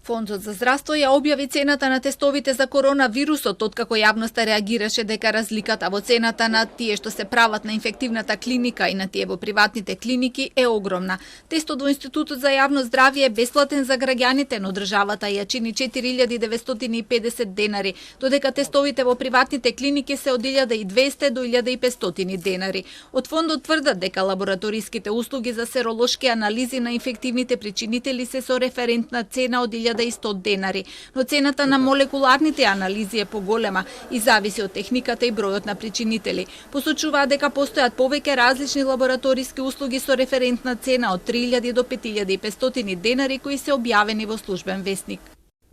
Фондот за здравство ја објави цената на тестовите за коронавирусот, откако јавноста реагираше дека разликата во цената на тие што се прават на инфективната клиника и на тие во приватните клиники е огромна. Тестот во Институтот за јавно здравје е бесплатен за граѓаните, но државата ја чини 4950 денари, додека тестовите во приватните клиники се од 1200 до 1500 денари. Од фондот тврдат дека лабораториските услуги за серолошки анализи на инфективните причинители се со референтна цена од 1100 денари, но цената на молекуларните анализи е поголема и зависи од техниката и бројот на причинители. Посочуваат дека постојат повеќе различни лабораториски услуги со референтна цена од 3000 до 5500 денари кои се објавени во службен весник.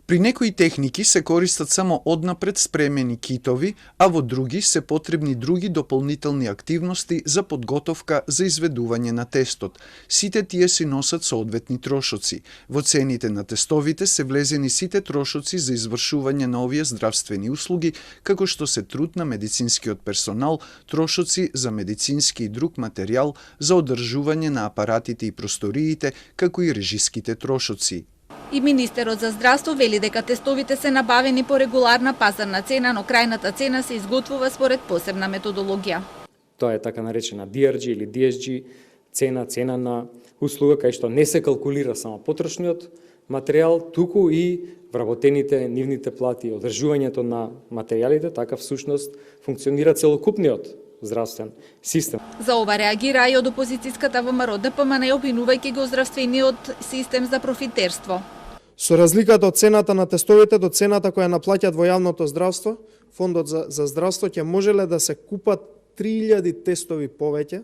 При некои техники се користат само однапред спремени китови, а во други се потребни други дополнителни активности за подготовка за изведување на тестот. Сите тие си носат соодветни трошоци. Во цените на тестовите се влезени сите трошоци за извршување на овие здравствени услуги, како што се труд на медицинскиот персонал, трошоци за медицински и друг материјал, за одржување на апаратите и просториите, како и режиските трошоци. И министерот за здравство вели дека тестовите се набавени по регуларна пазарна цена, но крајната цена се изготвува според посебна методологија. Тоа е така наречена DRG или DSG цена на услуга кај што не се калкулира само потрошниот материјал, туку и вработените нивните плати, одржувањето на материјалите, така всушност функционира целокупниот здравствен систем. За ова реагира и од опозицијската ВМРО ДПМН, обвинувајќи го здравствениот систем за профитерство. Со разликата од цената на тестовите до цената која наплаќаат во јавното здравство, Фондот за здравство ќе можеле да се купат 3000 тестови повеќе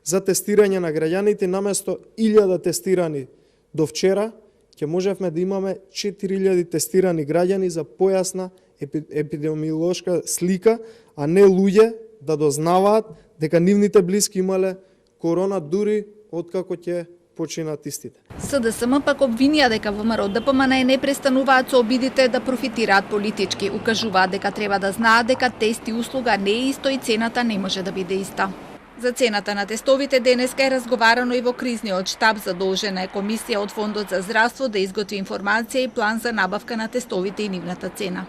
за тестирање на граѓаните, наместо 1000 тестирани до вчера, ќе можевме да имаме 4000 тестирани граѓани за појасна епидемиолошка слика, а не луѓе да дознаваат дека нивните блиски имале корона дури откако ќе починат истите. СДСМ пак обвинија дека ВМРО ДПМН не престануваат со обидите да профитираат политички. Укажуваат дека треба да знаат дека тест и услуга не е исто и цената не може да биде иста. За цената на тестовите денеска е разговарано и во кризниот штаб. Задолжена е комисија од Фондот за здравство да изготви информација и план за набавка на тестовите и нивната цена.